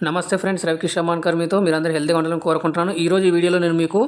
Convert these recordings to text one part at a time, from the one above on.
నమస్తే ఫ్రెండ్స్, రవికిష్ అమాన్కర్ మీతో మీరందరూ హెల్తీగా ఉండాలని కోరుకుంటున్నాను. ఈరోజు ఈ వీడియోలో నేను మీకు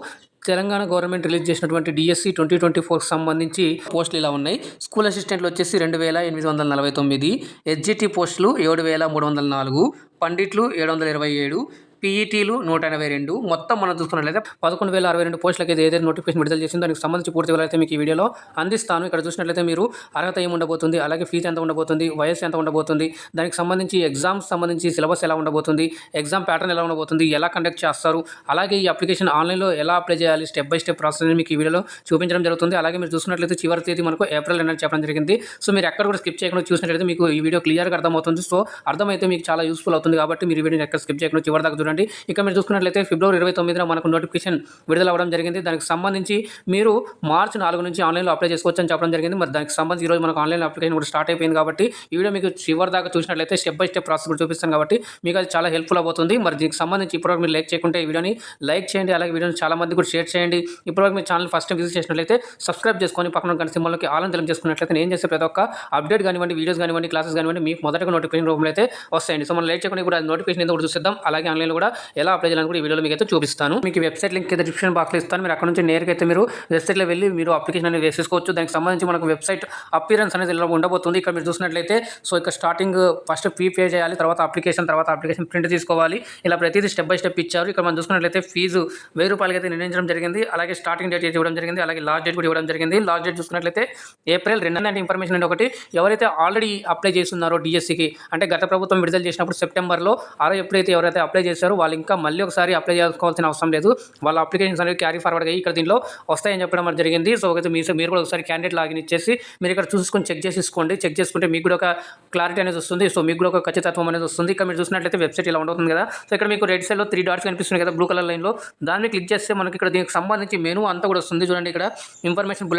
తెలంగాణ గవర్నమెంట్ రిలీజ్ చేసినటువంటి డిఎస్సి 2024కి సంబంధించి పోస్టులు ఇలా ఉన్నాయి. స్కూల్ అసిస్టెంట్లు వచ్చేసి 2849, ఎస్జిటి పోస్టులు 7304, పండిట్లు 727, పీఈటీలు 182. మొత్తం మనం చూసుకున్నట్లయితే 11,062 పోస్టులకి ఏదైతే నోటిఫికేషన్ విడుదల చేసిందో దానికి సంబంధించి పూర్తి వివరాలు అయితే మీకు ఈ వీడియోలో అందిస్తాను. ఇక్కడ చూసినట్లయితే మీరు అర్హత ఏమి ఉండబోతుంది, అలాగే ఫీజు ఎంత ఉండబోతుంది, వయసు ఎంత ఉండబోతుంది, దానికి సంబంధించి ఎగ్జామ్స్ సంబంధించి సిలబస్ ఎలా ఉండబోతుంది, ఎగ్జామ్ ప్యాటర్న్ ఎలా ఉండబోతుంది, ఎలా కండక్ట్ చేస్తారు, అలాగే ఈ అప్లికేషన్ ఆన్లైన్లో ఎలా అప్లై చేయాలి, స్టెప్ బై స్టెప్ ప్రాసెస్ అని మీకు ఈ వీడియోలో చూపించడం జరుగుతుంది. అలాగే మీరు చూసినట్లయితే చివరి తేదీ మనకు ఏప్రిల్ 2 చెప్పడం జరిగింది. సో మీరు ఎక్కడ కూడా స్కిప్ చేయకుండా చూసినట్లయితే మీకు ఈ వీడియో క్లియర్గా అర్థమవుతుంది. సో అర్థమైతే మీకు చాలా యూస్ఫుల్ అవుతుంది కాబట్టి మీరు ఈ వీడియోని ఎక్కడ స్కిప్ చేయకుండా చివరి దాకా చూడండి. ఇక మీరు చూసుకున్నట్లయితే ఫిబ్రవరి 29న మనకు నోటిఫికేషన్ విడుదల అవ్వడం జరిగింది. దానికి సంబంధించి మీరు మార్చి 4 నుంచి ఆన్లైన్లో అప్లై చేసుకోవచ్చు అని చెప్పడం జరిగింది. మరి దానికి సంబంధించి ఈరోజు మనకు ఆన్లైన్ అప్లికేషన్ కూడా స్టార్ట్ అయిపోయింది కాబట్టి ఈ వీడియో మీకు చివరి దాకా చూసినట్లయితే స్టెప్ బై స్టెప్ ప్రాసెస్ కూడా చూపిస్తాను కాబట్టి మీకు అది చాలా హెల్ప్ఫుల్ అవుతుంది. మరి దీనికి సంబంధించి ఇప్పటివరకు మీరు లైక్ చేయకుంటే ఈ వీడియోని లైక్ చేయండి, అలాగే వీడియోని చాలా మంది కూడా షేర్ చేయండి. ఇప్పటివరకు మీ ఛానల్ ఫస్ట్ టైం విజిట్ చేసినట్లయితే సబ్స్క్రైబ్ చేసుకొని పక్కన గంట సింబల్లోకి ఆల్ అని చేసుకున్నట్లయితే నేను చేసే ప్రతి ఒక్క అప్డేట్ కానివ్వండి, వీడియోస్ కానివ్వండి, క్లాసెస్ కానివ్వండి మీకు మొదటగా నోటిఫికేషన్ రూపంలో అయితే వస్తాయండి. సో మనం లైక్ చేయకుండా కూడా నోటిఫికేషన్ ఏదో కూడా చూసేద్దాం. అలాగే ఆన్లైన్లో కూడా ఎలా అప్లై చేయాలని కూడా ఈ వీడియోలో మీకు అయితే చూపిస్తాను. మీకు వెబ్సైట్ లింక్ అయితే డిస్క్రిప్షన్ బాక్స్లో ఇస్తాను. మీరు అక్కడ నుంచి నేరుగా అయితే మీరు వెబ్సైట్లో వెళ్ళి మీరు అప్లికేషన్ అనేది వేసేసుకోవచ్చు. దానికి సంబంధించి మనకు వెబ్సైట్ అపియరెన్స్ అనేది ఇలా ఉండబోతుంది. ఇక్కడ మీరు చూసినట్లయితే సో ఇక్కడ స్టార్టింగ్ ఫస్ట్ ఫీ పే చేయాలి, తర్వాత అప్లికేషన్ ప్రింట్ తీసుకోవాలి. ఇలా ప్రతిదీ స్టెప్ బై స్టెప్ ఇచ్చారు. ఇక్కడ మనం చూసుకున్నట్లయితే ఫీజు 1000 రూపాయలకి అయితే నిర్ణయించడం జరిగింది. అలాగే స్టార్టింగ్ డేట్ అయితే ఇవ్వడం జరిగింది, అలాగే లాస్ట్ డేట్ కూడా ఇవ్వడం జరిగింది. లాస్ట్ డేట్ చూసుకున్నట్లయితే ఏప్రిల్ 2 అంటే ఇన్ఫర్మేషన్ అంటే ఒకటి ఎవరైతే ఆల్రెడీ అప్లై చేస్తున్నారో డిఎస్సికి అంటే గత ప్రభుత్వం విడుదల చేసినప్పుడు సెప్టెంబర్లో ఎప్పుడైతే ఎవరైతే అప్లై చేశారో వాళ్ళు ఇంకా మళ్ళీ ఒకసారి అప్లై చేసుకోవాల్సిన అవసరం లేదు. వాళ్ళ అప్లికేషన్స్ అనేవి క్యారీ ఫార్వర్డ్ అయ్యి ఇక్కడ దీనిలో వస్తాయని చెప్పడం మరి జరిగింది. సో అయితే మీరు కూడా ఒకసారి క్యాండిడేట్ లాగిన్ ఇచ్చేసి మీరు ఇక్కడ చూసుకొని చెక్ చేసేసుకోండి. చెక్ చేసుకుంటే మీకు కూడా ఒక క్లారిటీ అనేది వస్తుంది. సో మీకు కూడా ఒక ఖచ్చితత్వం అనేది వస్తుంది. ఇక్కడ మీరు చూసినట్లయితే వెబ్సైట్ ఇలా ఉంటుంది కదా. సో ఇక్కడ మీకు రెడ్ సైడ్లో 3 డాట్స్ కనిపిస్తుంది కదా బ్లూ కలర్ లైన్లో, దాన్ని క్లిక్ చేస్తే మనకి ఇక్కడ దీనికి సంబంధించి మెనూ అంతా కూడా వస్తుంది. చూడండి ఇక్కడ ఇన్ఫర్మేషన్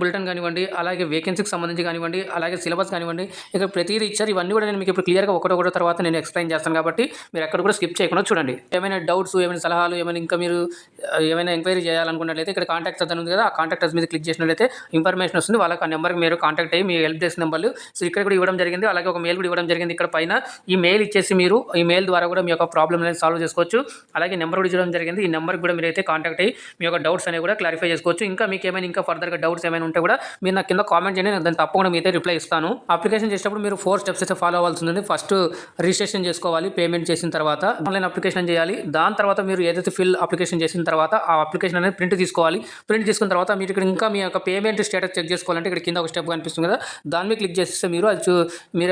బులెటిన్ కానివ్వండి, అలాగే వేకెన్సీకి సంబంధించి కానివ్వండి, అలాగే సిలబస్ కానివ్వండి, ఇక్కడ ప్రతిదీ ఇచ్చారు. ఇవన్నీ కూడా నేను మీకు ఇప్పుడు క్లియర్గా ఒకటో తర్వాత నేను ఎక్స్ప్లెయిన్ చేస్తాను కాబట్టి మీరు ఎక్కడ కూడా స్కిప్ చేయకుండా చూడండి. ఏమైనా డౌట్స్, ఏమైనా సలహాలు, ఇంకా మీరు ఏమైనా ఎంక్వైరీ చేయాలనుకున్నట్లయితే ఇక్కడ కాంటాక్ట్ అతను ఉంది కదా, ఆ కాంటాక్ట్ మీద క్లిక్ చేసినట్లయితే ఇన్ఫర్మేషన్ వస్తుంది. వాళ్ళకి ఆ నెంబర్కి మీరు కాంటాక్ట్ అయ్యి మీ హెల్ప్ డెస్క్ నెంబర్లు సో ఇక్కడ కూడా ఇవ్వడం జరిగింది. అలాగే ఒక మెయిల్ కూడా ఇవ్వడం జరిగింది. ఇక్కడ పైన ఈ మెయిల్ ఇచ్చేసి మీరు ఈ మెయిల్ ద్వారా కూడా మీ యొక్క ప్రాబ్లమ్ అనేది సాల్వ్ చేసుకోవచ్చు. అలాగే నెంబర్ కూడా ఇవ్వడం జరిగింది. ఈ నెంబర్కి కూడా మీరైతే కాంటాక్ట్ అయ్యి మీ యొక్క డౌట్స్ అనేవి కూడా క్లారిఫై చేసుకోవచ్చు. ఇంకా మీకు ఏమైనా ఇంకా ఫర్దర్గా డౌట్స్ ఏమైనా ఉంటే కూడా మీరు నాకు కింద కామెంట్ చేయండి, నేను దాన్ని తప్పకుండా మీతో రిప్లై ఇస్తాను. అప్లికేషన్ చేసేటప్పుడు మీరు 4 స్టెప్స్ అయితే ఫాలో అవ్వాల్సి ఉంది. ఫస్ట్ రిజిస్ట్రేషన్ చేసుకోవాలి, పేమెంట్ చేసిన తర్వాత ఆన్లైన్ అప్లికేషన్ చేయాలి. దాని తర్వాత మీరు ఏదైతే అప్లికేషన్ చేసిన తర్వాత ఆ అప్లికేషన్ అనేది ప్రింట్ తీసుకోవాలి. ప్రింట్ తీసుకున్న తర్వాత మీరు ఇక్కడ ఇంకా మీ యొక్క పేమెంట్ స్టేటస్ చెక్ చేసుకోవాలంటే ఇక్కడ కింద ఒక స్టెప్ కనిపిస్తుంది కదా, దాని మీద క్లిక్ చేస్తే మీరు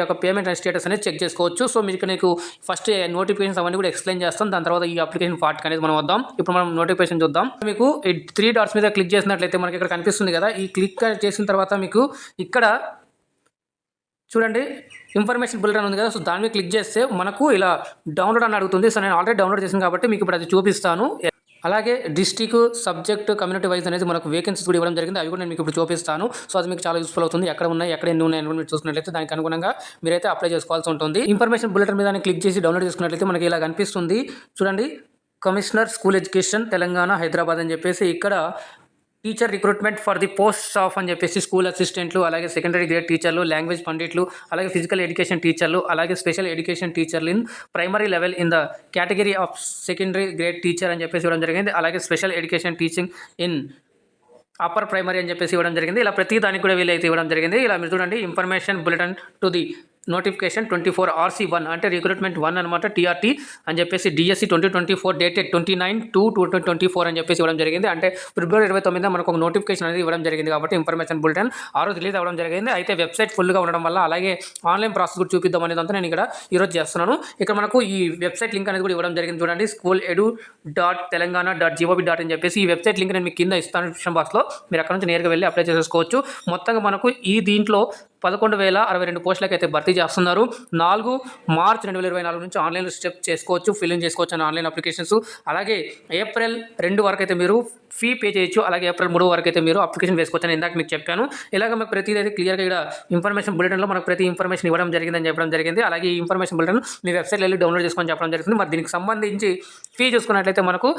యొక్క పేమెంట్ స్టేటస్ అనేది చెక్ చేసుకోవచ్చు. సో మీకు నీకు ఫస్ట్ నోటిఫికేషన్స్ అవన్నీ కూడా ఎక్స్ప్లెయిన్ చేస్తాం. దాని తర్వాత ఈ అప్లికేషన్ పార్ట్ అనేది మనం వద్దాం. ఇప్పుడు మనం నోటిఫికేషన్ చూద్దాం. మీకు ఈ 3 డాట్స్ మీద క్లిక్ చేసినట్లయితే మనకి ఇక్కడ కనిపిస్తుంది కదా, ఈ క్లిక్ చేసిన తర్వాత మీకు ఇక్కడ చూడండి ఇన్ఫర్మేషన్ బులెటిన్ ఉంది కదా, సో దాని మీద క్లిక్ చేస్తే మనకు ఇలా డౌన్లోడ్ అని అడుగుతుంది. సో నేను ఆల్రెడీ డౌన్లోడ్ చేశాను కాబట్టి మీకు ఇప్పుడు అది చూపిస్తాను. అలాగే డిస్ట్రిక్ట్, సబ్జెక్ట్, కమ్యూనిటీ వైజ్ అనేది మనకు వేకెన్సీస్ కూడా ఇవ్వడం జరిగింది. అవి కూడా నేను మీకు ఇప్పుడు చూపిస్తాను. సో అది మీకు చాలా యూస్ఫుల్ అవుతుంది. ఎక్కడ ఉన్నాయి, ఎక్కడ ఎన్ని ఉన్నాయి మీరు చూసినట్లయితే దానికి అనుగుణంగా మీరైతే అప్లై చేసుకోవాల్సి ఉంటుంది. ఇన్ఫర్మేషన్ బులెటిన్ మీద క్లిక్ చేసి డౌన్లోడ్ చేసుకున్నట్లయితే మనకి ఇలా కనిపిస్తుంది. చూడండి, commissioner school education Telangana Hyderabad అని చెప్పేసి ఇక్కడ teacher recruitment for the post of అని చెప్పేసి స్కూల్ అసిస్టెంట్లు, అలాగే సెకండరీ గ్రేడ్ టీచర్లు, లాంగ్వేజ్ పండిట్లు, అలాగే ఫిజికల్ ఎడ్యుకేషన్ టీచర్లు, అలాగే స్పెషల్ ఎడ్యుకేషన్ టీచర్లు in primary level in the category of secondary grade teacher అని చెప్పేసి ఇవ్వడం జరిగింది. అలాగే special education teaching in upper primary అని చెప్పేసి ఇవ్వడం జరిగింది. ఇలా ప్రతి దానికి కూడా వీలైతే ఇవ్వడం జరిగింది. ఇలా మీరు చూడండి information bulletin to the notification 24RC1 అంటే రిక్రూట్మెంట్ 1 అనమాట, టీఆర్టీ అని చెప్పేసి డిఎస్సి 2024 డేటెడ్ 29/2/2024 అని చెప్పేసి ఇవ్వడం జరిగింది. అంటే ఫిబ్రవరి 29న మనకు ఒక నోటిఫికేషన్ అనేది ఇవ్వడం జరిగింది కాబట్టి ఇన్ఫర్మేషన్ బులెటిన్ ఆ రోజు రిలీజ్ అవ్వడం జరిగింది. అయితే వెబ్సైట్ ఫుల్గా ఉండడం వల్ల అలాగే ఆన్లైన్ ప్రాసెస్ కూడా చూపిద్దాం అనేది అంతా నేను ఇక్కడ ఈరోజు చేస్తున్నాను. ఇక్కడ మనకు ఈ వెబ్సైట్ లింక్ అనేది కూడా ఇవ్వడం జరిగింది. చూడండి, schooledu.telangana.gov.in అని చెప్పేసి ఈ వెబ్సైట్ లింక్ నేను మీకు కింద ఇస్తాను డిస్క్రిప్షన్ బాక్స్లో. మీరు అక్కడ నుంచి నేరుగా వెళ్ళి అప్లై చేసుకోవచ్చు. మొత్తంగా మనకు ఈ దీంట్లో 11,062 పోస్టులకి అయితే భర్తీ చేస్తున్నారు. 4 మార్చ్ 2024 నుంచి ఆన్లైన్లో స్టెప్ చేసుకోవచ్చు, ఫిల్ఇన్ చేసుకోవచ్చు అని ఆన్లైన్ అప్లికేషన్స్. అలాగే ఏప్రిల్ 2 వరకు అయితే మీరు ఫీ పే చేయొచ్చు. అలాగే ఏప్రిల్ 3 వరకు అయితే మీరు అప్లికేషన్ వేసుకోవచ్చు అని ఇందాక మీకు చెప్పాను. ఇలాగ మాకు ప్రతిదీ అయితే క్లియర్గా ఇక్కడ ఇన్ఫర్మేషన్ బులెటిన్లో మనకు ప్రతి ఇన్ఫర్మేషన్ ఇవ్వడం జరిగిందని చెప్పడం జరిగింది. అలాగే ఈ ఇన్ఫర్మేషన్ బులెటిన్ మీ వెబ్సైట్లో వెళ్ళి డౌన్లోడ్ చేసుకొని చెప్పడం జరుగుతుంది. మరి దీనికి సంబంధించి ఫీ చూసుకున్నట్లయితే మనకు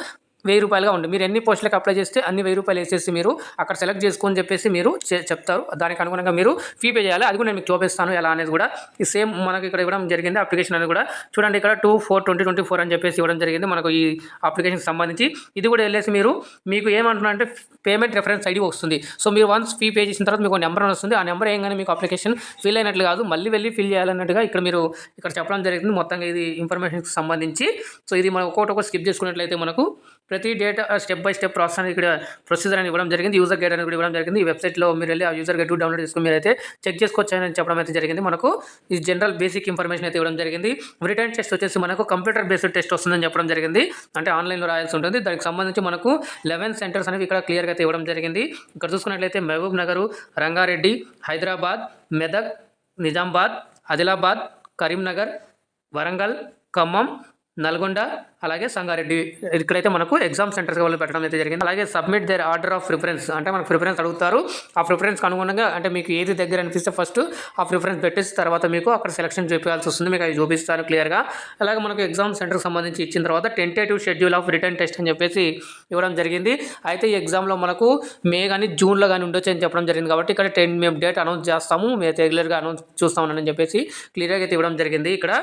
రూ. 1000గా ఉంది. మీరు ఎన్ని పోస్టులకు అప్లై చేస్తే అన్ని రూ. 1000 వేసేసి మీరు అక్కడ సెలెక్ట్ చేసుకొని చెప్పేసి మీరు చెప్తారు. దానికి అనుగుణంగా మీరు ఫీ పే చేయాలి. అది కూడా నేను మీకు చూపిస్తాను ఎలా అనేది కూడా. ఈ సేమ్ మనకి ఇక్కడ ఇవ్వడం జరిగింది అప్లికేషన్ అనేది కూడా. చూడండి ఇక్కడ 2/4/2024 అని చెప్పేసి ఇవ్వడం జరిగింది మనకు ఈ అప్లికేషన్కి సంబంధించి. ఇది కూడా వెళ్ళేసి మీరు మీకు ఏమంటున్నా అంటే పేమెంట్ రెఫరెన్స్ ఐడి వస్తుంది. సో మీరు వన్స్ ఫీ పే చేసిన తర్వాత మీకు నెంబర్ వస్తుంది. ఆ నెంబర్ ఏంగానే మీకు అప్లికేషన్ ఫిల్ అయినట్లు కాదు, మళ్ళీ వెళ్ళి ఫిల్ చేయాలన్నట్టుగా ఇక్కడ చెప్పడం జరిగింది. మొత్తంగా ఇది ఇన్ఫర్మేషన్కి సంబంధించి. సో ఇది మనం ఒక్కొక్కటి స్కిప్ చేసుకున్నట్లయితే మనకు ప్రతి data step by step process అనేది ఇక్కడ ప్రొసీజర్ అని ఇవ్వడం జరిగింది. యూజర్ గైడ్ అనేది కూడా ఇవ్వడం జరిగింది. ఈ వెబ్సైట్లో మీరు వెళ్ళి ఆ యూజర్ గైడ్ డౌన్లోడ్ చేసుకుని మీరైతే చెక్ చేసుకోవచ్చు అని చెప్పడం అయితే జరిగింది. మనకు ఈ జనరల్ బేసిక్ ఇన్ఫర్మేషన్ అయితే ఇవ్వడం జరిగింది. రిటర్న్ టెస్ట్ వచ్చేసి మనకు కంప్యూటర్ బేస్డ్ టెస్ట్ వస్తుందని చెప్పడం జరిగింది. అంటే ఆన్లైన్లో రాయాల్సి ఉంటుంది. దానికి సంబంధించి మనకు 11 సెంటర్స్ అనేవి ఇక్కడ క్లియర్గా అయితే ఇవ్వడం జరిగింది. ఇక్కడ చూసుకున్నట్లయితే మహబూబ్ నగర్, రంగారెడ్డి, హైదరాబాద్, మెదక్, నిజామాబాద్, ఆదిలాబాద్, కరీంనగర్, వరంగల్, ఖమ్మం, నల్గొండ, అలాగే సంగారెడ్డి ఇక్కడైతే మనకు ఎగ్జామ్ సెంటర్స్ వాళ్ళు పెట్టడం అయితే జరిగింది. అలాగే submit their order of preference, అంటే మనకు ప్రిఫరెన్స్ అడుగుతారు. ఆ ప్రిఫరెన్స్కి అనుగుణంగా అంటే మీకు ఏది దగ్గర అనిపిస్తే ఫస్ట్ ఆ ప్రిఫరెన్స్ పెట్టేసి తర్వాత మీకు అక్కడ సెలక్షన్ చేయాల్సి వస్తుంది. మీకు అవి చూపిస్తాను క్లియర్గా. అలాగే మనకు ఎగ్జామ్ సెంటర్కి సంబంధించి ఇచ్చిన తర్వాత tentative schedule of return test అని చెప్పేసి ఇవ్వడం జరిగింది. అయితే ఈ ఎగ్జామ్లో మనకు మే కానీ జూన్లో కానీ ఉండొచ్చు అని చెప్పడం జరిగింది. కాబట్టి ఇక్కడ మేము డేట్ అనౌన్స్ చేస్తాము, మేము రెగ్యులర్గా అనౌన్స్ చూస్తామని చెప్పేసి క్లియర్గా అయితే ఇవ్వడం జరిగింది. ఇక్కడ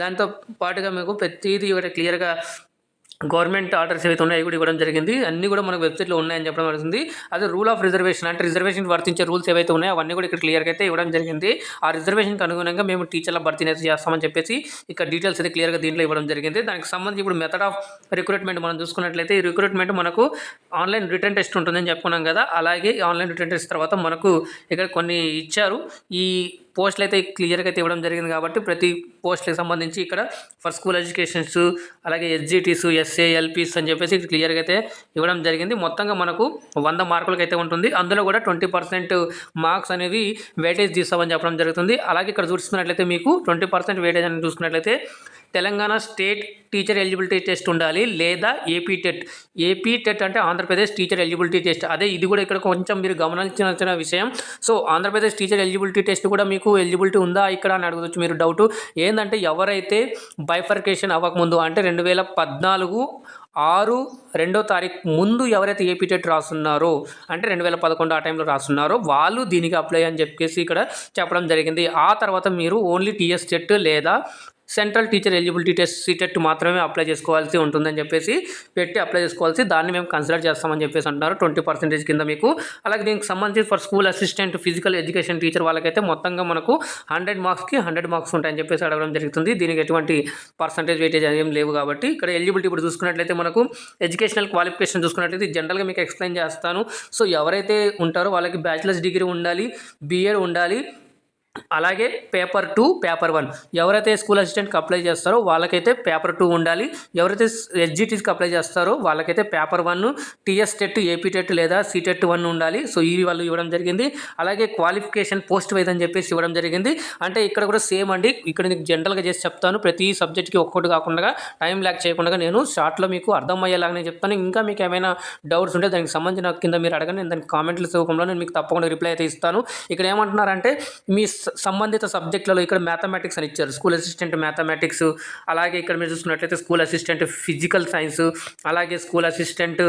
దాంతో పాటుగా మీకు ప్రతిదీ ఇక్కడ క్లియర్గా గవర్నమెంట్ ఆర్డర్స్ ఏవైతే ఉన్నాయో కూడా ఇవ్వడం జరిగింది. అన్నీ కూడా మనకు వెబ్సైట్లో ఉన్నాయని చెప్పడం జరుగుతుంది. అదే రూల్ ఆఫ్ రిజర్వేషన్, అంటే రిజర్వేషన్ వర్తించే రూల్స్ ఏవైతే ఉన్నాయో అవన్నీ కూడా ఇక్కడ క్లియర్గా అయితే ఇవ్వడం జరిగింది. ఆ రిజర్వేషన్కి అనుగుణంగా మేము టీచర్ల భర్తీ అయితే చేస్తామని చెప్పేసి ఇక్కడ డీటెయిల్స్ అయితే క్లియర్గా దీంట్లో ఇవ్వడం జరిగింది. దానికి సంబంధించి ఇప్పుడు మెథడ్ ఆఫ్ రిక్రూట్మెంట్ మనం చూసుకున్నట్లయితే ఈ రిక్రూట్మెంట్ మనకు ఆన్లైన్ రిటర్న్ టెస్ట్ ఉంటుందని చెప్పుకున్నాం కదా. అలాగే ఆన్లైన్ రిటర్న్ టెస్ట్ తర్వాత మనకు ఇక్కడ కొన్ని ఇచ్చారు. ఈ పోస్టులు అయితే క్లియర్గా అయితే ఇవ్వడం జరిగింది. కాబట్టి ప్రతి పోస్టులకు సంబంధించి ఇక్కడ ఫర్ స్కూల్ ఎడ్యుకేషన్స్, అలాగే ఎస్జిటీస్, ఎస్ఏ, ఎల్పీస్ అని చెప్పేసి క్లియర్గా అయితే ఇవ్వడం జరిగింది. మొత్తంగా మనకు 100 మార్కులకి అయితే ఉంటుంది. అందులో కూడా 20% మార్క్స్ అనేవి వెయిటేజ్ తీస్తామని చెప్పడం జరుగుతుంది. అలాగే ఇక్కడ చూసుకున్నట్లయితే మీకు 20% వెయిటేజ్ అని చూసుకున్నట్లయితే Telangana state teacher eligibility test ఉండాలి, లేదా ఏపీ టెట్ అంటే ఆంధ్రప్రదేశ్ టీచర్ ఎలిజిబిలిటీ టెస్ట్. అదే ఇది కూడా ఇక్కడ కొంచెం మీరు గమనించాల్సిన విషయం. So Andhra Pradesh teacher eligibility test కూడా మీకు ఎలిజిబిలిటీ ఉందా ఇక్కడ అని అడగవచ్చు మీరు డౌట్. ఏంటంటే ఎవరైతే బైఫర్కేషన్ అవ్వకముందు అంటే 2014/6 ముందు ఎవరైతే ఏపీ టెట్ రాస్తున్నారో అంటే 2011 ఆ టైంలో రాస్తున్నారో వాళ్ళు దీనికి అప్లై అని చెప్పేసి ఇక్కడ చెప్పడం జరిగింది. ఆ తర్వాత మీరు ఓన్లీ టీఎస్ టెట్ లేదా central teacher eligibility test CTET మాత్రమే అప్లై చేసుకోవాల్సి ఉంటుందని చెప్పేసి అప్లై చేసుకోవాల్సి, దాన్ని మేము కన్సిడర్ చేస్తామని చెప్పేసి అంటున్నారు 20% కింద మీకు. అలాగే దీనికి సంబంధించి for school assistant, physical education teacher వాళ్ళకైతే మొత్తంగా మనకు 100 మార్క్స్కి 100 మార్క్స్ ఉంటాయని చెప్పేసి అడగడం జరుగుతుంది. దీనికి ఎటువంటి పర్సంటేజ్ వెయిటేజ్ ఏం లేవు. కాబట్టి ఇక్కడ ఎలిజిబిలిటీ ఇప్పుడు చూసుకున్నట్లయితే మనకు ఎడ్యుకేషనల్ క్వాలిఫికేషన్ చూసుకున్నట్లయితే జనరల్గా మీకు ఎక్స్ప్లెయిన్ చేస్తాను. సో ఎవరైతే ఉంటారో వాళ్ళకి బ్యాచిలర్స్ డిగ్రీ ఉండాలి, బీఎడ్ ఉండాలి, అలాగే పేపర్ 2, పేపర్ 1 ఎవరైతే స్కూల్ అసిస్టెంట్కి అప్లై చేస్తారో వాళ్ళకైతే పేపర్ 2 ఉండాలి. ఎవరైతే ఎస్జిటీస్కి అప్లై చేస్తారో వాళ్ళకైతే paper 1, TS TET, AP TET లేదా సీటెట్ 1 ఉండాలి. సో ఇవి వాళ్ళు ఇవ్వడం జరిగింది. అలాగే క్వాలిఫికేషన్ పోస్ట్ వైజ్ అని చెప్పేసి ఇవ్వడం జరిగింది. అంటే ఇక్కడ కూడా సేమ్ అండి. ఇక్కడ మీకు జనరల్గా చేసి చెప్తాను, ప్రతి సబ్జెక్ట్కి ఒక్కొక్కటి కాకుండా టైం ల్యాక్ చేయకుండా నేను షార్ట్లో మీకు అర్థమయ్యేలాగానే చెప్తాను. ఇంకా మీకు ఏమైనా డౌట్స్ ఉంటే దానికి సంబంధించిన కింద మీరు అడగండి, నేను దానికి కామెంట్ల రూపంలో నేను మీకు తప్పకుండా రిప్లై అయితే ఇస్తాను. ఇక్కడ ఏమంటున్నారంటే మీ సంబంధిత సబ్జెక్టులలో ఇక్కడ మ్యాథమెటిక్స్ అని ఇచ్చారు, స్కూల్ అసిస్టెంట్ మ్యాథమెటిక్స్. అలాగే ఇక్కడ మీరు చూసుకున్నట్లయితే స్కూల్ అసిస్టెంట్ ఫిజికల్ సైన్స్, అలాగే స్కూల్ అసిస్టెంట్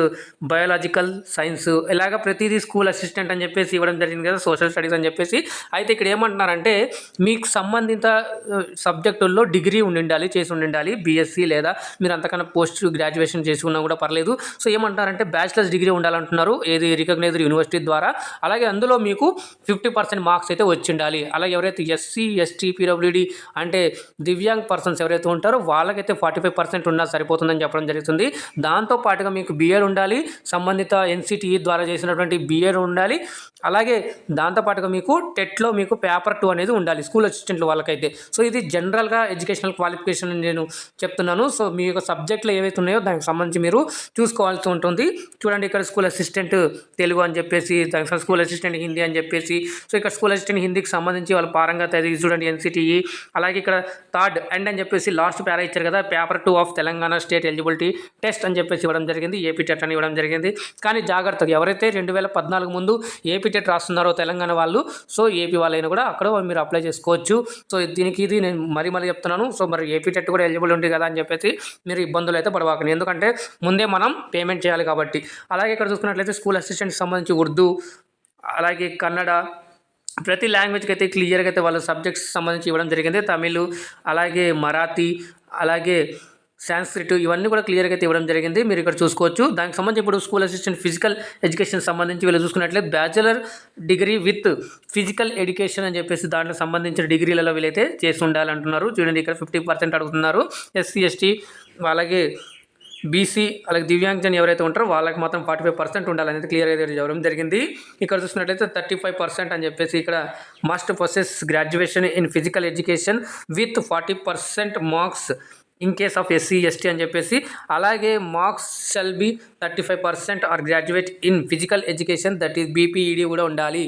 బయాలజికల్ సైన్స్, ఇలాగ ప్రతిదీ స్కూల్ అసిస్టెంట్ అని చెప్పేసి ఇవ్వడం జరిగింది కదా, సోషల్ స్టడీస్ అని చెప్పేసి. అయితే ఇక్కడ ఏమంటున్నారంటే మీకు సంబంధిత సబ్జెక్టుల్లో డిగ్రీ ఉండాలి, చేసి ఉండాలి, బీఎస్సీ లేదా మీరు అంతకన్నా పోస్ట్ గ్రాడ్యుయేషన్ చేసి ఉన్నా కూడా పర్లేదు. సో ఏమంటారంటే బ్యాచిలర్స్ డిగ్రీ ఉండాలంటున్నారు, ఏది రికగ్నైజ్డ్ యూనివర్సిటీ ద్వారా. అలాగే అందులో మీకు 50% మార్క్స్ అయితే వచ్చి ఉండాలి. అలాగే ఎవరైతే ఎస్సీ, ఎస్టీ, పీడబ్ల్యూడి అంటే దివ్యాంగ్ పర్సన్స్ ఎవరైతే ఉంటారో వాళ్ళకైతే 45% ఉన్నా సరిపోతుందని చెప్పడం జరుగుతుంది. దాంతోపాటుగా మీకు బీఎడ్ ఉండాలి, సంబంధిత ఎన్సిటిఈ ద్వారా చేసినటువంటి బీఎడ్ ఉండాలి. అలాగే దాంతోపాటుగా మీకు టెట్లో మీకు పేపర్ 2 అనేది ఉండాలి స్కూల్ అసిస్టెంట్లు వాళ్ళకైతే. సో ఇది జనరల్గా ఎడ్యుకేషనల్ క్వాలిఫికేషన్ నేను చెప్తున్నాను. సో మీ యొక్క సబ్జెక్టులు ఏవైతే ఉన్నాయో దానికి సంబంధించి మీరు చూసుకోవాల్సి ఉంటుంది. చూడండి ఇక్కడ స్కూల్ అసిస్టెంట్ తెలుగు అని చెప్పేసి, దానికి స్కూల్ అసిస్టెంట్ హిందీ అని చెప్పేసి. సో ఇక్కడ స్కూల్ అసిస్టెంట్ హిందీకి సంబంధించి సంబంధించి వాళ్ళ పారంగత అది చూడండి ఎన్సిటిఈ. అలాగే ఇక్కడ థర్డ్ ఎండ్ అని చెప్పేసి లాస్ట్ పేరా ఇచ్చారు కదా, paper 2 of Telangana state eligibility test అని చెప్పేసి ఇవ్వడం జరిగింది, ఏపీ టెట్ అని ఇవ్వడం జరిగింది. కానీ జాగ్రత్తగా ఎవరైతే 2014 ముందు ఏపీ టెట్ రాస్తున్నారో తెలంగాణ వాళ్ళు, సో ఏపీ వాళ్ళైనా కూడా అక్కడ మీరు అప్లై చేసుకోవచ్చు. సో ఇది నేను మరీ చెప్తున్నాను. సో మరి ఏపీ టెట్ కూడా ఎలిజిబుల్ ఉంది కదా అని చెప్పేసి మీరు ఇబ్బందులు అయితే పడవాకండి, ఎందుకంటే ముందే మనం పేమెంట్ చేయాలి కాబట్టి. అలాగే ఇక్కడ చూసుకున్నట్లయితే స్కూల్ అసిస్టెంట్కి సంబంధించి ఉర్దూ, అలాగే కన్నడ, ప్రతి లాంగ్వేజ్కి అయితే క్లియర్గా అయితే వాళ్ళ సబ్జెక్ట్స్ సంబంధించి ఇవ్వడం జరిగింది. తమిళ్, అలాగే మరాఠీ, అలాగే సాంస్క్రిట్, ఇవన్నీ కూడా క్లియర్గా అయితే ఇవ్వడం జరిగింది. మీరు ఇక్కడ చూసుకోవచ్చు. దానికి సంబంధించి ఇప్పుడు స్కూల్ అసిస్టెంట్ ఫిజికల్ ఎడ్యుకేషన్ సంబంధించి వీళ్ళు చూసుకున్నట్లయితే bachelor degree with physical education అని చెప్పేసి దాంట్లో సంబంధించిన డిగ్రీలలో వీళ్ళైతే చేసి ఉండాలంటున్నారు. చూడండి ఇక్కడ 50% అడుగుతున్నారు. SC ST, అలాగే బీసీ, అలాగే దివ్యాంగజన్ ఎవరైతే ఉంటారో వాళ్ళకి మాత్రం 45% ఉండాలనేది క్లియర్గా ఇవ్వడం జరిగింది. ఇక్కడ చూసినట్లయితే 35% అని చెప్పేసి ఇక్కడ must possess graduation in physical education with 40% marks in case of SC ST అని చెప్పేసి, అలాగే marks shall be 35% or graduate in physical education that is BPED కూడా ఉండాలి.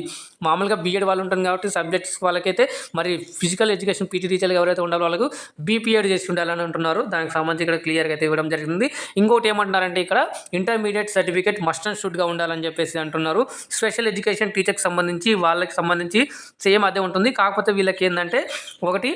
మామూలుగా బీఎడ్ వాళ్ళు ఉంటుంది కాబట్టి సబ్జెక్ట్స్ వాళ్ళకైతే మరి ఫిజికల్ ఎడ్యుకేషన్ PT టీచర్లు ఎవరైతే ఉండాలో వాళ్ళకు BPED చేసి ఉండాలని అంటున్నారు. దానికి సంబంధించి ఇక్కడ క్లియర్గా అయితే ఇవ్వడం జరిగింది. ఇంకోటి ఏమంటున్నారంటే ఇక్కడ ఇంటర్మీడియట్ సర్టిఫికేట్ మస్ట్ అండ్ షుడ్గా ఉండాలని చెప్పేసి అంటున్నారు. స్పెషల్ ఎడ్యుకేషన్ టీచర్కి సంబంధించి వాళ్ళకి సంబంధించి సేమ్ అదే ఉంటుంది. కాకపోతే వీళ్ళకి ఏంటంటే ఒకటి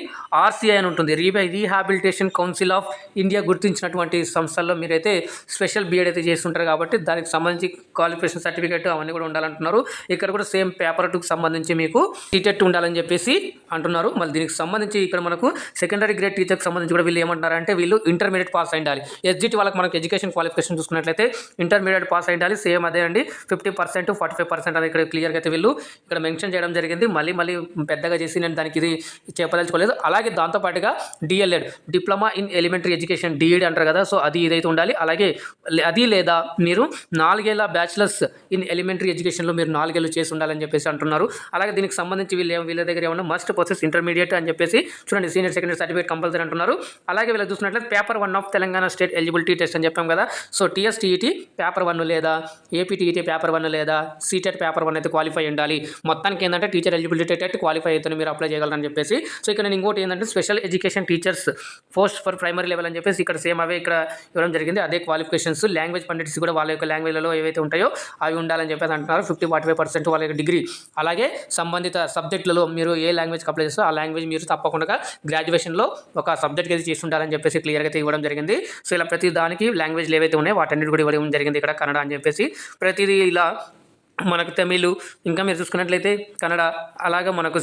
RCI అని ఉంటుంది, రీహాబిలిటేషన్ కౌన్సిల్ ఆఫ్ ఇండియా గుర్తించినటువంటి సంస్థల్లో మీరైతే స్పెషల్ బీఎడ్ అయితే చేస్తుంటారు కాబట్టి దానికి సంబంధించి క్వాలిఫికేషన్ సర్టిఫికేట్ అవన్నీ కూడా ఉండాలంటున్నారు. ఇక్కడ కూడా సేమ్ పేపర్ 2కి సంబంధించి మీకు టీటెట్ ఉండాలని చెప్పేసి అంటున్నారు. మళ్ళీ దీనికి సంబంధించి ఇక్కడ మనకు సెకండరీ గ్రేడ్ టీచర్కి సంబంధించి కూడా వీళ్ళు ఏమంటారంటే వీళ్ళు ఇంటర్మీడియట్ పాస్ అయి ఉండాలి. SGT వాళ్ళకి మనకు ఎడ్యుకేషన్ క్వాలిఫికేషన్ చూసుకున్నట్లయితే ఇంటర్మీడియట్ పాస్ అయి ఉండాలి. సేమ్ అదే అండి, 50% 45% అనేది ఇక్కడ క్లియర్గా అయితే వీళ్ళు ఇక్కడ మెన్షన్ చేయడం జరిగింది. మళ్ళీ పెద్దగా చేసి నేను దానికి ఇది చెప్పదలుచుకోలేదు. అలాగే దాంతోపాటుగా DLED, diploma in elementary education, DED అంటారు కదా, సో అది ఇదైతే ఉండాలి. అలాగే అది లేదా మీరు 4 ఏళ్ల బ్యాచిలర్స్ ఇన్ ఎలిమెంటరీ ఎడ్యుకేషన్లో మీరు 4 ఏళ్ళు చేసి ఉండాలని చెప్పేసి అంటున్నారు. అలాగే దీనికి సంబంధించి వీళ్ళ దగ్గర ఏమన్నా మస్ట్ పొసెస్ ఇంటర్మీడియట్ అని చెప్పేసి చూడండి, సీనియర్ సెకండరీ సర్టిఫికేట్ కంపల్సరీ అంటున్నారు. అలాగే వీళ్ళు చూసినట్లయితే paper 1 of Telangana state eligibility test అని చెప్పాం కదా, సో TSTET పేపర్ 1 లేదా APTET పేపర్ 1 లేదా CTET పేపర్ 1 అయితే క్వాలిఫై ఉండాలి. మొత్తానికి ఏంటంటే టీచర్ ఎలిజిబిలిటీ టెట్ క్వాలిఫై అయితే మీరు అప్లై చేయగలరని చెప్పేసి. సో ఇక్కడ నేను ఇంకోటి ఏంటంటే special education teachers post for primary level అని చెప్పేసి ఇక్కడ సేమ్ అవే ఇక్కడ ఇవ్వడం జరిగింది. అదే క్వాలిఫికేషన్స్, లాంగ్వేజ్ పండిట్స్ కూడా వాళ్ళ యొక్క లాంగ్వేజ్లలో ఏవైతే ఉంటాయో అవి ఉండాలని చెప్పేసి అంటున్నారు. 50-45% వాళ్ళ యొక్క డిగ్రీ, అలాగే సంబంధిత సబ్జెక్టులలో మీరు ఏ లాంగ్వేజ్కి అప్లై చేస్తారో ఆ లాంగ్వేజ్ మీరు తప్పకుండా గ్రాడ్యుయేషన్లో ఒక సబ్జెక్ట్కి అయితే చేసి ఉండాలని చెప్పేసి క్లియర్గా అయితే ఇవ్వడం జరిగింది. సో ఇలా ప్రతి దానికి లాంగ్వేజ్లు ఏవైతే ఉన్నాయో వాటన్నిటి కూడా ఇవ్వడం జరిగింది. ఇక్కడ కన్నడ అని చెప్పేసి ప్రతిదీ ఇలా మనకు తమిళ్, ఇంకా మీరు చూసుకున్నట్లయితే కన్నడ, అలాగే మనకు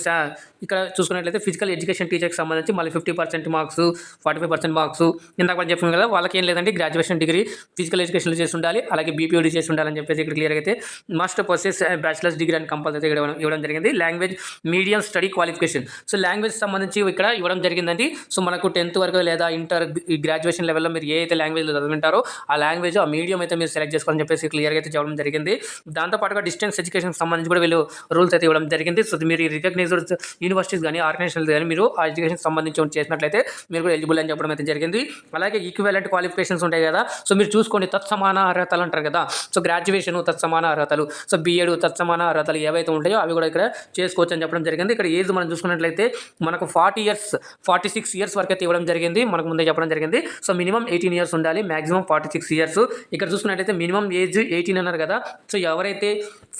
ఇక్కడ చూసుకున్నట్లయితే ఫిజికల్ ఎడ్యుకేషన్ టీచర్కి సంబంధించి మళ్ళీ 50% మార్క్స్ 45% మార్క్స్ ఇందాక మనం చెప్పాం కదా, వాళ్ళకి ఏం లేదండి గ్రాడ్యుయేషన్ డిగ్రీ ఫిజికల్ ఎడ్యుకేషన్లో చేసి ఉండాలి, అలాగే BPED చేసి ఉండాలని చెప్పేసి ఇక్కడ క్లియర్గా అయితే మస్ట్ పొసెస్ బ్యాచిలర్స్ డిగ్రీ అని కంపల్సరీ ఇవ్వడం జరిగింది. Language medium study qualification, so language సంబంధించి ఇక్కడ ఇవ్వడం జరిగిందండి. సో మనకు 10th వరకు లేదా ఇంటర్ గ్రాడ్యుయేషన్ లెవెల్లో మీరు ఏ అయితే లాంగ్వేజ్లో చదువుకుంటారో ఆ లాంగ్వేజ్ ఆ మీడియం అయితే మీరు సెలెక్ట్ చేసుకోవాలని చెప్పేసి క్లియర్గా అయితే చెప్పడం జరిగింది. దాంతోపాటుగా డిస్టెన్స్ ఎడ్యుకేషన్కి సంబంధించి కూడా వీళ్ళు రూల్స్ అయితే ఇవ్వడం జరిగింది. సో మీరు రికగ్నైజ్డ్ యూనివర్సిటీస్ కానీ ఆర్గనైజేషన్స్ కానీ మీరు ఆ ఎడ్యుకేషన్ సంబంధించి చేసినట్లయితే మీరు కూడా ఎలిజిబుల్ అని చెప్పడం అయితే జరిగింది. అలాగే ఈక్వివలెంట్ క్వాలిఫికేషన్స్ ఉంటాయి కదా, సో మీరు చూసుకోండి తత్సమాన అర్హతలు అంటారు కదా, సో గ్రాడ్యుయేషన్ తత్సమాన అర్హతలు, సో B.Ed తత్సమాన అర్హతలు ఏవైతే ఉంటాయో అవి కూడా ఇక్కడ చేసుకోవచ్చు అని చెప్పడం జరిగింది. ఇక్కడ ఏజ్ మనం చూసుకున్నట్లయితే మనకు 40 years 46 years వరకు అయితే ఇవ్వడం జరిగింది, మనకు ముందే చెప్పడం జరిగింది. సో మినిమం 18 years ఉండాలి, మ్యాక్సిమం 46 years. ఇక్కడ చూసుకున్నట్లయితే మినిమం ఏజ్ 18 అన్నారు కదా, సో ఎవరైతే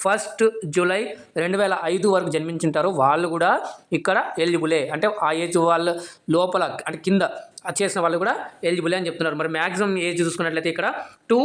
1 జూలై 2005 వరకు జన్మించుంటారో వాళ్ళు కూడా ఇక్కడ ఎలిజిబులే, అంటే ఆ ఏజ్ వాళ్ళ లోపల అంటే కింద చేసిన వాళ్ళు కూడా ఎలిజిబుల్ అని చెప్తున్నారు. మరి మ్యాక్సిమం ఏజ్ చూసుకున్నట్లయితే ఇక్కడ 2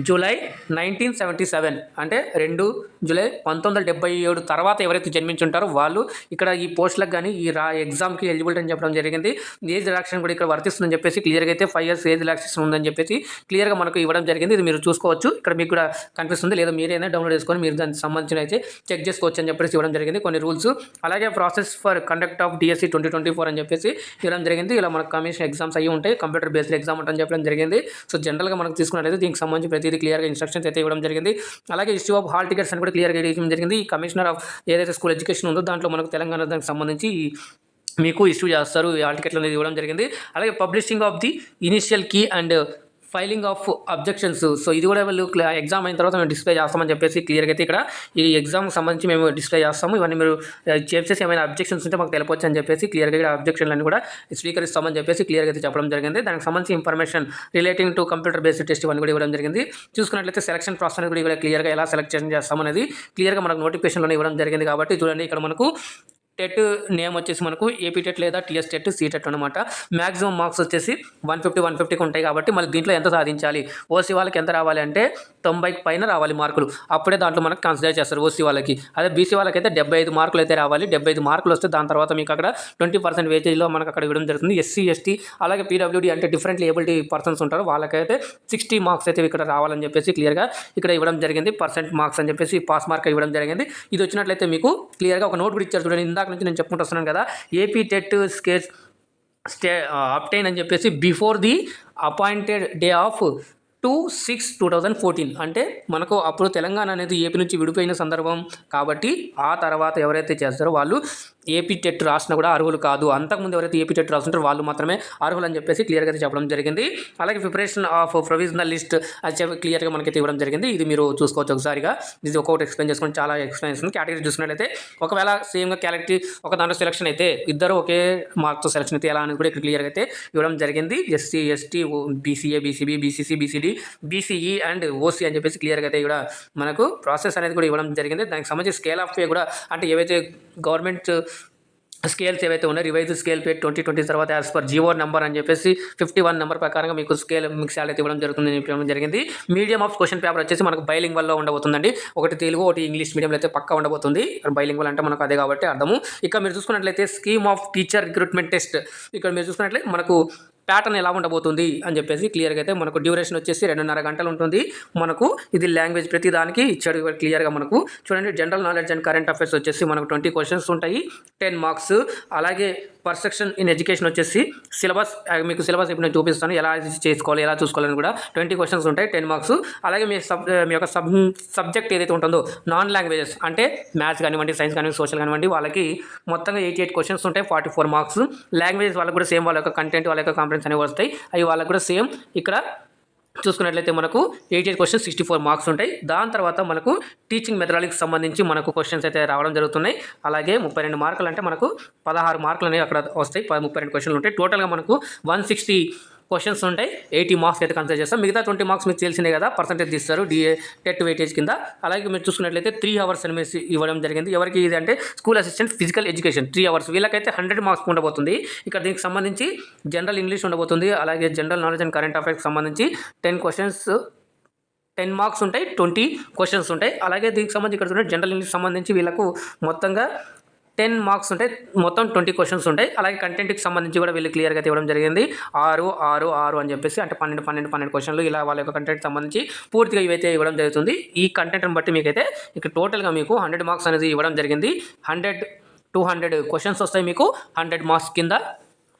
జూలై 1977 అంటే 2 జూలై 1977 తర్వాత ఎవరైతే జన్మించుంటారో వాళ్ళు ఇక్కడ ఈ పోస్టులకు కానీ ఈ ఎగ్జామ్కి ఎలిజిబిలిటీ అని చెప్పడం జరిగింది. ఏజ్ రిలాక్సేషన్ కూడా ఇక్కడ వర్తిస్తుందని చెప్పేసి క్లియర్గా అయితే 5 years ఏజ్ రిలాక్సేషన్ ఉందని చెప్పేసి క్లియర్గా మనకు ఇవ్వడం జరిగింది. ఇది మీరు చూసుకోవచ్చు, ఇక్కడ మీకు కూడా కనిపిస్తుంది, లేదా మీరైనా డౌన్లోడ్ చేసుకొని మీరు దానికి సంబంధించిన అయితే చెక్ చేసుకోవచ్చు అని చెప్పేసి ఇవ్వడం జరిగింది కొన్ని రూల్స్. అలాగే process for conduct of DSC 2024 అని చెప్పేసి ఇవ్వడం జరిగింది. ఇలా మనకు కమిషన్ ఎగ్జామ్స్ అయ్యి ఉంటాయి, కంప్యూటర్ బేస్డ్ ఎగ్జామ్ అని చెప్పడం జరిగింది. సో జనరల్గా మనకు తీసుకున్నట్లయితే దీనికి సంబంధించి ప్రతిదీ క్లియర్గా ఇన్స్ట్రక్షన్స్ అయితే ఇవ్వడం జరిగింది. అలాగే ఇష్యూ ఆఫ్ హాల్ టికెట్స్ అని కూడా క్లియర్గా ఇవ్వడం జరిగింది. ఈ కమిషనర్ ఆఫ్ ఏదైతే స్కూల్ ఎడ్యుకేషన్ ఉందో దాంట్లో మనకు తెలంగాణ దానికి సంబంధించి మీకు ఇష్యూ చేస్తారు, హాల్ టికెట్లు అనేది ఇవ్వడం జరిగింది. అలాగే publishing of the initial key and filing of objections. So ఇది కూడా వీళ్ళు ఎగ్జామ్ అయిన తర్వాత మేము డిస్ప్లే చేస్తామని చెప్పేసి క్లియర్గా అయితే ఇక్కడ ఈ ఎగ్జామ్కి సంబంధించి మేము డిస్ప్లే చేస్తాము. ఇవన్నీ మీరు చేసేసి ఏమైనా అబ్జెక్షన్స్ ఉంటే మాకు తెలపొచ్చు అని చెప్పేసి క్లియర్గా ఇక్కడ అబ్జెక్షన్లన్నీ కూడా స్వీకరిస్తామని చెప్పేసి క్లియర్గా అయితే చెప్పడం జరిగింది. దానికి సంబంధించి information relating to computer based test ఇవన్నీ కూడా ఇవ్వడం జరిగింది. చూసుకున్నట్లయితే సెలక్షన్ ప్రాసెస్ అనేది కూడా ఇక్కడ క్లియర్గా ఎలా సెలెక్షన్ చేస్తామనేది క్లియర్గా మనకు నోటిఫికేషన్లో ఇవ్వడం జరిగింది. కాబట్టి చూడండి ఇక్కడ మనకు టెట్ నేమ్ వచ్చేసి మనకు ఏపీ టెట్ లేదా టీఎస్ టెట్ సీటెట్ అనమాట. మ్యాక్సిమం మార్క్స్ వచ్చేసి 150 ఉంటాయి. కాబట్టి మళ్ళీ దీంట్లో ఎంత సాధించాలి, ఓసీ వాళ్ళకి ఎంత రావాలి అంటే 90 పైన రావాలి మార్కులు. అప్పుడే దాంట్లో మనకు కన్సిడర్ చేస్తారు ఓసీ వాళ్ళకి. అదే బీసీ వాళ్ళకి అయితే 75 మార్కులు అయితే రావాలి. 75 మార్కులు వస్తే దాని తర్వాత మీకు అక్కడ 20% వేటేజ్లో మనకు అక్కడ ఇవ్వడం జరుగుతుంది. ఎస్సీ ఎస్టీ అలాగే పీడబ్ల్యూడీ అంటే డిఫరెంట్లీ ఏబిలిటీ పర్సన్స్ ఉంటారు, వాళ్ళకైతే 60 మార్క్స్ అయితే ఇక్కడ రావాలని చెప్పేసి క్లియర్గా ఇక్కడ ఇవ్వడం జరిగింది. పర్సెంట్ మార్క్స్ అని చెప్పేసి పాస్ మార్క్ ఇవ్వడం జరిగింది. ఇది వచ్చినట్లయితే మీకు క్లియర్గా ఒక నోట్ కూడా ఇచ్చారు చూడండి. ఇందాక నుంచి నేను చెప్పుకుంటూ వస్తున్నాను కదా, ఏపీ టెట్ అప్టైన్ అని చెప్పేసి before the appointed day of 2/6/2014 అంటే మనకు అప్పుడు తెలంగాణ అనేది ఏపీ నుంచి విడిపోయిన సందర్భం. కాబట్టి ఆ తర్వాత ఎవరైతే చేస్తారో వాళ్ళు ఏపీ టెట్ రాసినా కూడా అర్హులు కాదు. అంతకుముందు ఎవరైతే ఏపీ టెట్ రాస్తుంటారో వాళ్ళు మాత్రమే అర్హులు అని చెప్పేసి క్లియర్గా చెప్పడం జరిగింది. అలాగే ప్రిపరేషన్ ఆఫ్ ప్రొవిజనల్ లిస్ట్ అని చెప్పి క్లియర్గా మనకైతే ఇవ్వడం జరిగింది. ఇది మీరు చూసుకోవచ్చు ఒకసారిగా. ఇది ఒక్కొక్కటి ఎక్స్ప్లెయిన్ చేసుకుని చాలా ఎక్స్ప్లెయిన్ కేటగిరీ చూసినట్లయితే ఒకవేళ సేమ్గా కేటగిరీ ఒక దాంట్లో సెలక్షన్ అయితే ఇద్దరు ఒకే మార్క్తో సెలక్షన్ అయితే ఎలా అనేది కూడా ఇక్కడ క్లియర్గా అయితే ఇవ్వడం జరిగింది. SC ST BCA BCB BCC BCD BCE and OC అని చెప్పేసి క్లియర్గా అయితే ఇక్కడ మనకు ప్రాసెస్ అనేది కూడా ఇవ్వడం జరిగింది. దానికి సంబంధించి స్కేల్ ఆఫ్ పే కూడా అంటే ఏవైతే గవర్నమెంట్ స్కేల్స్ ఏవైతే ఉన్నాయో రివైజ్ స్కేల్ పే 2020 తర్వాత యాజ్ పర్ జీవో నెంబర్ అని చెప్పేసి 51 నెంబర్ ప్రకారంగా మీకు స్కేల్ మీకు శాలరీ అయితే ఇవ్వడం జరుగుతుంది చెప్పడం జరిగింది. మీడియం ఆఫ్ క్వశ్చన్ పేపర్ వచ్చేసి మనకు బైలింగ్వల్లో ఉండబోతుందండి. ఒకటి తెలుగు ఒకటి ఇంగ్లీష్ మీడియంలో అయితే పక్కా ఉండబోతుంది. బైలింగ్వల్ అంటే మనకు అదే కాబట్టి అర్థము. ఇక్కడ మీరు చూసుకున్నట్లయితే scheme of teacher recruitment test ఇక్కడ మీరు చూసుకున్నట్లయితే మనకు ప్యాటర్న్ ఎలా ఉండబోతుంది అని చెప్పేసి క్లియర్గా అయితే మనకు డ్యూరేషన్ వచ్చేసి 2.5 గంటలు ఉంటుంది. మనకు ఇది లాంగ్వేజ్ ప్రతి దానికి ఇచ్చాడు క్లియర్గా. మనకు చూడండి general knowledge and current affairs వచ్చేసి మనకు 20 క్వశ్చన్స్ ఉంటాయి, 10 మార్క్స్. అలాగే పర్సెప్షన్ ఇన్ ఎడ్యుకేషన్ వచ్చేసి సిలబస్ మీకు సిలబస్ ఇప్పుడు నేను చూపిస్తాను ఎలా చేసుకోవాలి ఎలా చూసుకోవాలని కూడా 20 క్వశ్చన్స్ ఉంటాయి, 10 మార్క్స్. అలాగే మీ యొక్క సబ్జెక్ట్ ఏదైతే ఉంటుందో నాన్ లాంగ్వేజెస్ అంటే మ్యాథ్స్ కానివ్వండి సైన్స్ కానివ్వండి సోషల్ కానివ్వండి వాళ్ళకి మొత్తంగా 88 క్వశ్చన్స్ ఉంటాయి, 44 మార్క్స్. లాంగ్వేజ్ వాళ్ళకి కూడా సేమ్ వాళ్ళ యొక్క కంటెంట్ వాళ్ళ యొక్క కాంఫరెన్స్ అనేవి వస్తాయి, అవి వాళ్ళకి కూడా సేమ్. ఇక్కడ చూసుకున్నట్లయితే మనకు 88 క్వశ్చన్స్ 64 మార్క్స్ ఉంటాయి. దాని తర్వాత మనకు టీచింగ్ మెథడాలజీకి సంబంధించి మనకు క్వశ్చన్స్ అయితే రావడం జరుగుతున్నాయి. అలాగే 32 మార్కులు అంటే మనకు 16 మార్కులు అనేవి అక్కడ వస్తాయి, 32 క్వశ్చన్లు ఉంటాయి. టోటల్గా మనకు 160 క్వశ్చన్స్ ఉంటాయి, 80 మార్క్స్ అయితే కన్సిడర్ చేస్తాం. మిగతా 20 మార్క్స్ మీకు తెలిసిందే కదా, పర్సెంటేజ్ ఇస్తారు టెట్ వెయిటేజ్ కింద. అలాగే మీరు చూసుకున్నట్లయితే 3 అవర్స్ అని ఇవ్వడం జరిగింది. ఎవరికి ఇది అంటే school assistant physical education 3 hours. వీళ్ళకైతే 100 మార్క్స్ ఉండబోతుంది. ఇక్కడ దీనికి సంబంధించి జనరల్ ఇంగ్లీష్ ఉండబోతుంది. అలాగే జనరల్ నాలెడ్జ్ అండ్ కరెంట్ అఫైర్స్కి సంబంధించి 10 క్వశ్చన్స్ 10 మార్క్స్ ఉంటాయి, 20 క్వశ్చన్స్ ఉంటాయి. అలాగే దీనికి సంబంధించి ఇక్కడ చూడండి జనరల్ ఇంగ్లీష్ సంబంధించి వీళ్ళకు మొత్తంగా 10 మార్క్స్ ఉంటాయి, మొత్తం 20 క్వశ్చన్స్ ఉంటాయి. అలాగే కంటెంట్కి సంబంధించి కూడా వీళ్ళు క్లియర్గా ఇవ్వడం జరిగింది. 6 అని చెప్పేసి అంటే 12 క్వశ్చన్లు ఇలా వాళ్ళ యొక్క కంటెంట్కి సంబంధించి పూర్తిగా ఇవైతే ఇవ్వడం జరుగుతుంది. ఈ కంటెంట్ని బట్టి మీకైతే ఇక్కడ టోటల్గా మీకు 100 మార్క్స్ అనేది ఇవ్వడం జరిగింది. 200 క్వశ్చన్స్ వస్తాయి మీకు 100 మార్క్స్ కింద.